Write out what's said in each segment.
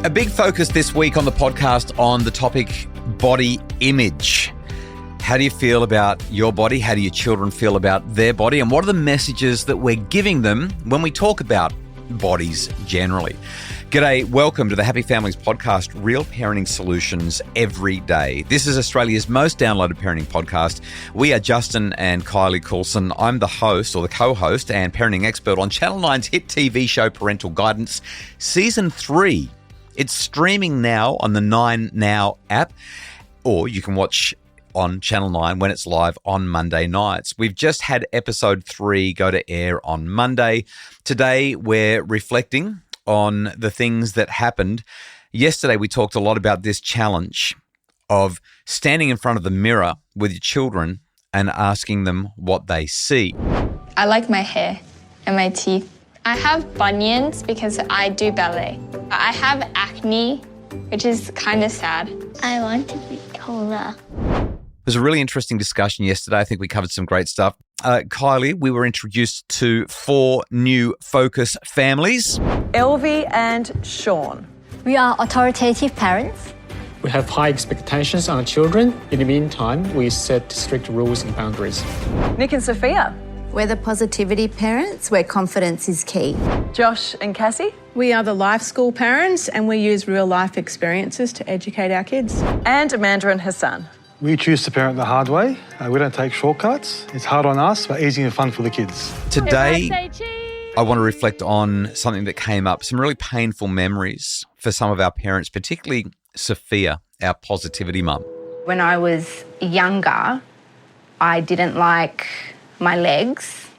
A big focus this week on the podcast on the topic body image. How do you feel about your body? How do your children feel about their body? And what are the messages that we're giving them when we talk about bodies generally? G'day, welcome to the Happy Families podcast, real parenting solutions every day. This is Australia's most downloaded parenting podcast. We are Justin and Kylie Coulson. I'm the host or the co-host and parenting expert on Channel 9's hit TV show Parental Guidance, Season 3. It's streaming now on the 9 Now app, or you can watch on Channel 9 when it's live on Monday nights. We've just had episode 3 go to air on Monday. Today, we're reflecting on the things that happened. Yesterday, we talked a lot about this challenge of standing in front of the mirror with your children and asking them what they see. I like my hair and my teeth. I have bunions because I do ballet. I have acne, which is kind of sad. I want to be taller. It was a really interesting discussion yesterday. I think we covered some great stuff. Kylie, we were introduced to 4 new focus families. Elvie and Sean. We are authoritative parents. We have high expectations on our children. In the meantime, we set strict rules and boundaries. Nick and Sophia. We're the positivity parents where confidence is key. Josh and Cassie. We are the life school parents and we use real life experiences to educate our kids. And Amanda and Hassan. We choose to parent the hard way. We don't take shortcuts. It's hard on us, but easy and fun for the kids. Today, I want to reflect on something that came up, some really painful memories for some of our parents, particularly Sophia, our positivity mum. When I was younger, I didn't like my legs.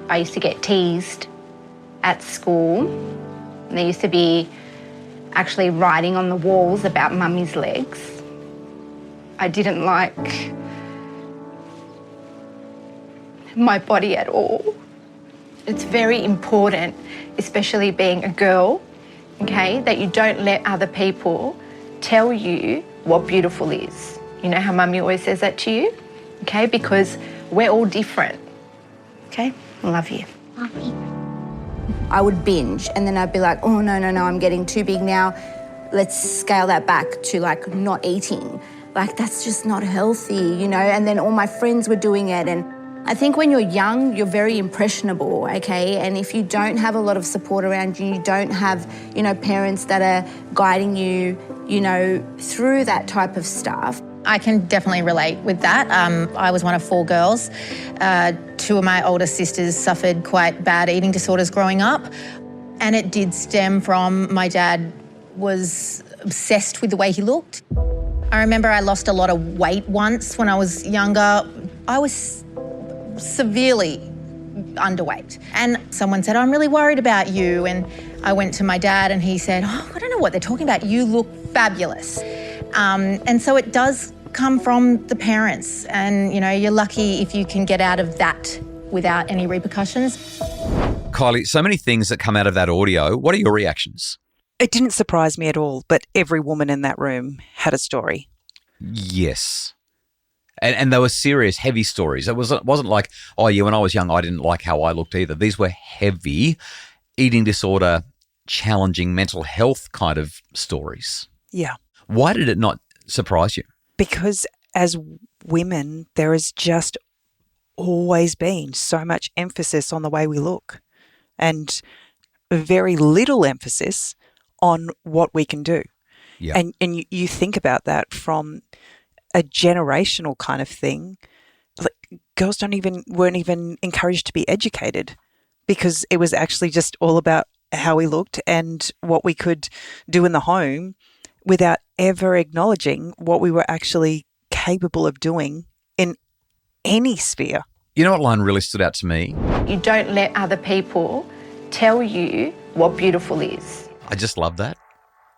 I used to get teased at school. And there used to be actually writing on the walls about mummy's legs. I didn't like my body at all. It's very important, especially being a girl, okay, that you don't let other people tell you what beautiful is. You know how mummy always says that to you? Okay, because we're all different. Okay, I love you. Love you. I would binge and then I'd be like, oh, no, I'm getting too big now. Let's scale that back to like not eating. Like that's just not healthy, you know, and then all my friends were doing it. And I think when you're young, you're very impressionable, okay? And if you don't have a lot of support around you, you don't have, you know, parents that are guiding you, you know, through that type of stuff. I can definitely relate with that. I was one of 4 girls. 2 of my older sisters suffered quite bad eating disorders growing up. And it did stem from my dad was obsessed with the way he looked. I remember I lost a lot of weight once when I was younger. I was severely underweight. And someone said, I'm really worried about you. And I went to my dad and he said, I don't know what they're talking about. You look fabulous. And so it does come from the parents. And, you know, you're lucky if you can get out of that without any repercussions. Kylie, so many things that come out of that audio. What are your reactions? It didn't surprise me at all, but every woman in that room had a story. Yes. And they were serious, heavy stories. It wasn't like, oh, yeah, when I was young, I didn't like how I looked either. These were heavy eating disorder, challenging mental health kind of stories. Yeah. Why did it not surprise you? Because as women, there has just always been so much emphasis on the way we look and very little emphasis on what we can do. Yeah. And you think about that from a generational kind of thing. Like girls weren't even encouraged to be educated because it was actually just all about how we looked and what we could do in the home without ever acknowledging what we were actually capable of doing in any sphere. You know what line really stood out to me? You don't let other people tell you what beautiful is. I just love that.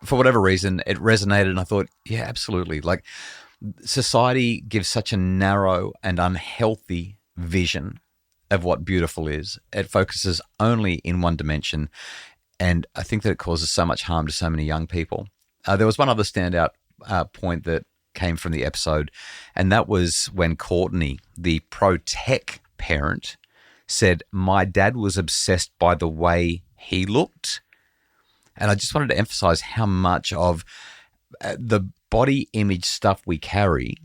For whatever reason, it resonated and I thought, yeah, absolutely. Like society gives such a narrow and unhealthy vision of what beautiful is. It focuses only in one dimension. And I think that it causes so much harm to so many young people. There was one other standout point that came from the episode, and that was when Courtney, the pro-tech parent, said, my dad was obsessed by the way he looked. And I just wanted to emphasize how much of the body image stuff we carry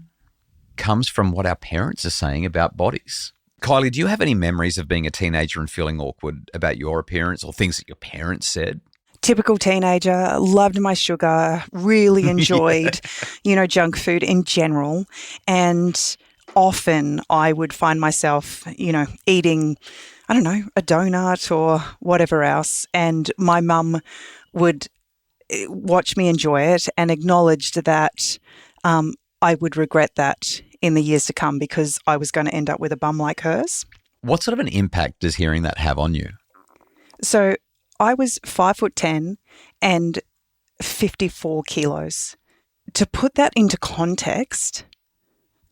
comes from what our parents are saying about bodies. Kylie, do you have any memories of being a teenager and feeling awkward about your appearance or things that your parents said? Typical teenager, loved my sugar, really enjoyed, junk food in general. And often I would find myself, eating, I don't know, a donut or whatever else. And my mum would watch me enjoy it and acknowledged that I would regret that in the years to come because I was going to end up with a bum like hers. What sort of an impact does hearing that have on you? So I was 5'10" and 54 kilos. To put that into context,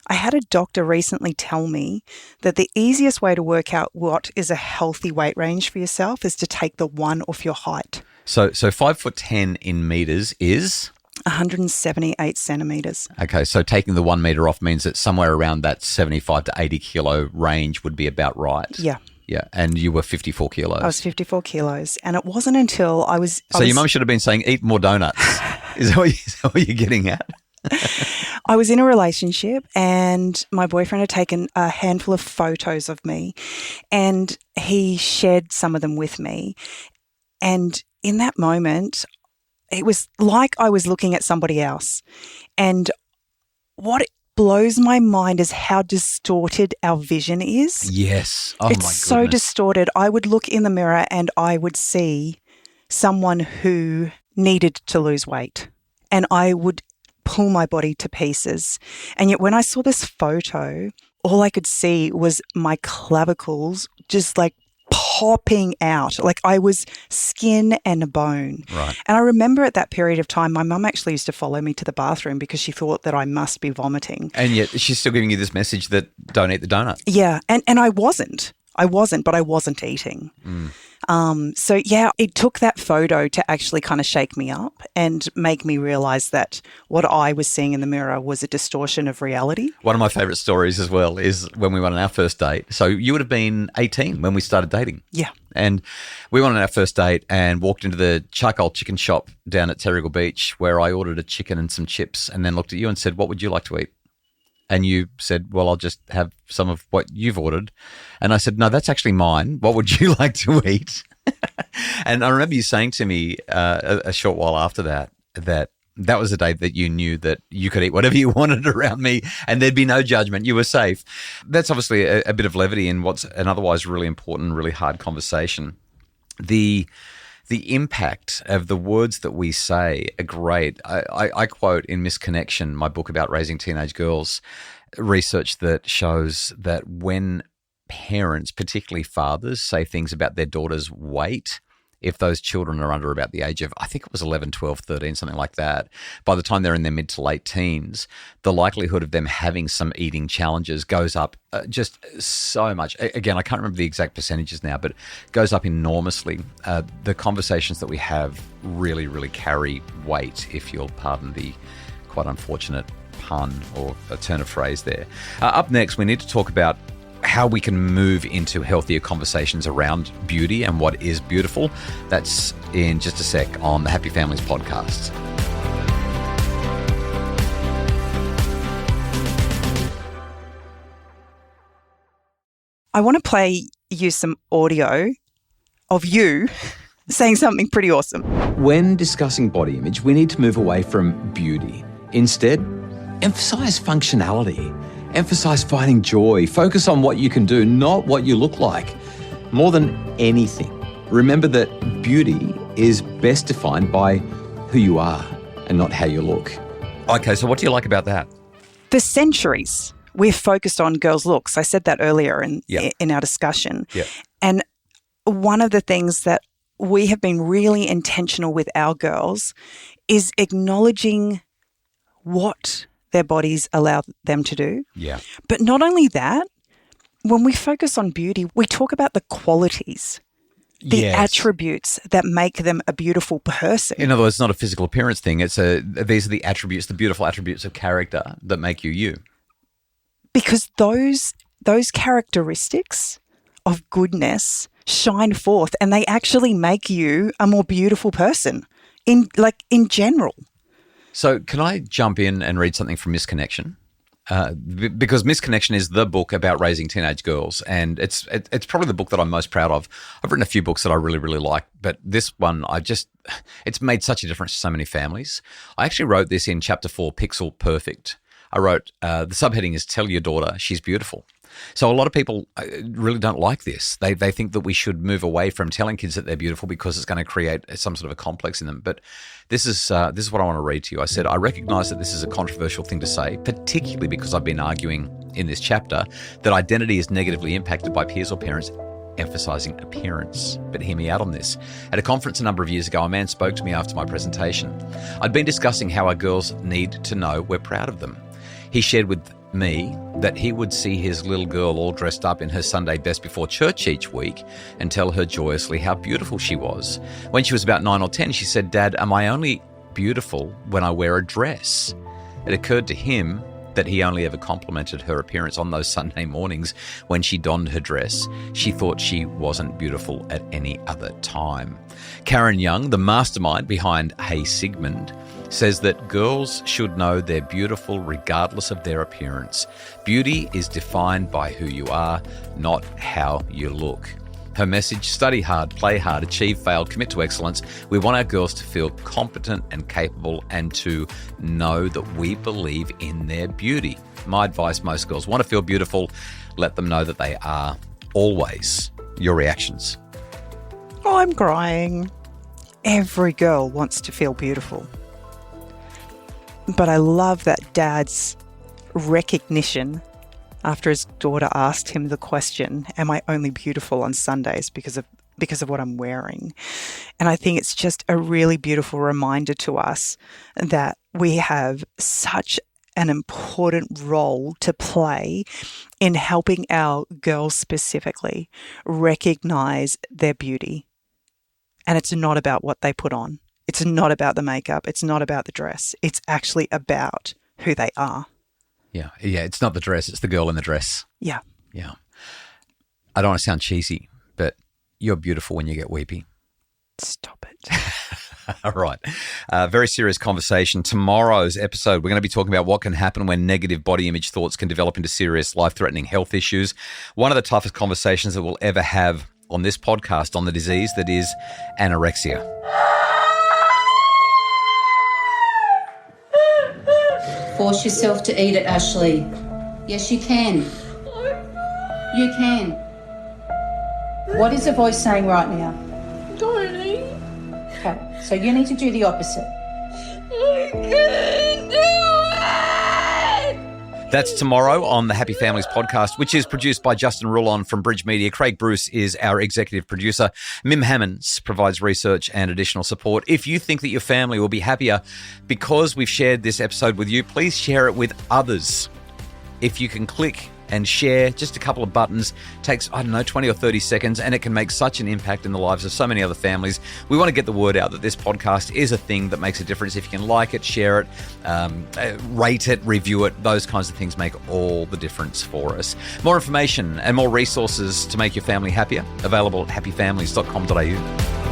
I had a doctor recently tell me that the easiest way to work out what is a healthy weight range for yourself is to take the 1 off your height. So 5'10" in meters is 178 centimeters. Okay, so taking the 1 meter off means that somewhere around that 75 to 80 kilo range would be about right. Yeah. Yeah, and you were 54 kilos. I was 54 kilos, and it wasn't until I was... So your mum should have been saying, eat more donuts. Is that what you're getting at? I was in a relationship and my boyfriend had taken a handful of photos of me and he shared some of them with me. And in that moment, it was like I was looking at somebody else. And what blows my mind is how distorted our vision is. Yes. Oh, it's my goodness. so distorted. I would look in the mirror and I would see someone who needed to lose weight and I would pull my body to pieces. And yet when I saw this photo, all I could see was my clavicles just like popping out. Like I was skin and bone. Right. And I remember at that period of time, my mum actually used to follow me to the bathroom because she thought that I must be vomiting. And yet she's still giving you this message that don't eat the donut. Yeah. And I wasn't, but I wasn't eating. So yeah, it took that photo to actually kind of shake me up and make me realize that what I was seeing in the mirror was a distortion of reality. One of my favorite stories as well is when we went on our first date. So you would have been 18 when we started dating. Yeah. And we went on our first date and walked into the charcoal chicken shop down at Terrigal Beach where I ordered a chicken and some chips and then looked at you and said, what would you like to eat? And you said, well, I'll just have some of what you've ordered. And I said, no, that's actually mine. What would you like to eat? And I remember you saying to me a short while after that was the day that you knew that you could eat whatever you wanted around me and there'd be no judgment. You were safe. That's obviously a bit of levity in what's an otherwise really important, really hard conversation. The impact of the words that we say are great. I quote in Misconnection, my book about raising teenage girls, research that shows that when parents, particularly fathers, say things about their daughter's weight, if those children are under about the age of, I think it was 11, 12, 13, something like that, by the time they're in their mid to late teens, the likelihood of them having some eating challenges goes up just so much. Again, I can't remember the exact percentages now, but it goes up enormously. The conversations that we have really, really carry weight, if you'll pardon the quite unfortunate pun or a turn of phrase there. Up next, we need to talk about how we can move into healthier conversations around beauty and what is beautiful. That's in just a sec on the Happy Families podcast. I want to play you some audio of you saying something pretty awesome. When discussing body image, we need to move away from beauty. Instead, emphasize functionality. Emphasize finding joy. Focus on what you can do, not what you look like. More than anything, remember that beauty is best defined by who you are and not how you look. Okay, so what do you like about that? For centuries, we've focused on girls' looks. I said that earlier in our discussion. Yeah. And one of the things that we have been really intentional with our girls is acknowledging what their bodies allow them to do. Yeah. But not only that, when we focus on beauty, we talk about the qualities, the attributes that make them a beautiful person. In other words, it's not a physical appearance thing. These are the attributes, the beautiful attributes of character that make you you. Because those characteristics of goodness shine forth, and they actually make you a more beautiful person in general. So can I jump in and read something from Misconnection? Because Misconnection is the book about raising teenage girls, and it's probably the book that I'm most proud of. I've written a few books that I really, really like, but this one, it's made such a difference to so many families. I actually wrote this in chapter 4, Pixel Perfect. I wrote, the subheading is Tell Your Daughter She's Beautiful. So a lot of people really don't like this. They think that we should move away from telling kids that they're beautiful because it's going to create some sort of a complex in them. But this is what I want to read to you. I said, I recognize that this is a controversial thing to say, particularly because I've been arguing in this chapter that identity is negatively impacted by peers or parents emphasizing appearance. But hear me out on this. At a conference a number of years ago, a man spoke to me after my presentation. I'd been discussing how our girls need to know we're proud of them. He shared with me that he would see his little girl all dressed up in her Sunday best before church each week and tell her joyously how beautiful she was. When she was about 9 or 10, she said, "Dad, am I only beautiful when I wear a dress?" It occurred to him that he only ever complimented her appearance on those Sunday mornings when she donned her dress. She thought she wasn't beautiful at any other time. Karen Young, the mastermind behind Hey Sigmund, says that girls should know they're beautiful regardless of their appearance. Beauty is defined by who you are, not how you look. Her message, study hard, play hard, achieve, fail, commit to excellence. We want our girls to feel competent and capable and to know that we believe in their beauty. My advice, most girls want to feel beautiful. Let them know that they are always. Your reactions? Oh, I'm crying. Every girl wants to feel beautiful. But I love that dad's recognition after his daughter asked him the question, am I only beautiful on Sundays because of what I'm wearing? And I think it's just a really beautiful reminder to us that we have such an important role to play in helping our girls specifically recognize their beauty. And it's not about what they put on. It's not about the makeup. It's not about the dress. It's actually about who they are. Yeah. It's not the dress. It's the girl in the dress. Yeah. I don't want to sound cheesy, but you're beautiful when you get weepy. Stop it. All right. Very serious conversation. Tomorrow's episode, we're going to be talking about what can happen when negative body image thoughts can develop into serious life-threatening health issues. One of the toughest conversations that we'll ever have on this podcast on the disease that is anorexia. Force yourself to eat it, Ashley. Yes, you can. You can. What is the voice saying right now? Don't eat. Okay, so you need to do the opposite. I can't do it. That's tomorrow on the Happy Families podcast, which is produced by Justin Rulon from Bridge Media. Craig Bruce is our executive producer. Mim Hammonds provides research and additional support. If you think that your family will be happier because we've shared this episode with you, please share it with others. If you can click and share just a couple of buttons, takes, 20 or 30 seconds, and it can make such an impact in the lives of so many other families. We want to get the word out that this podcast is a thing that makes a difference. If you can like it, share it, rate it, review it, those kinds of things make all the difference for us. More information and more resources to make your family happier, available at happyfamilies.com.au.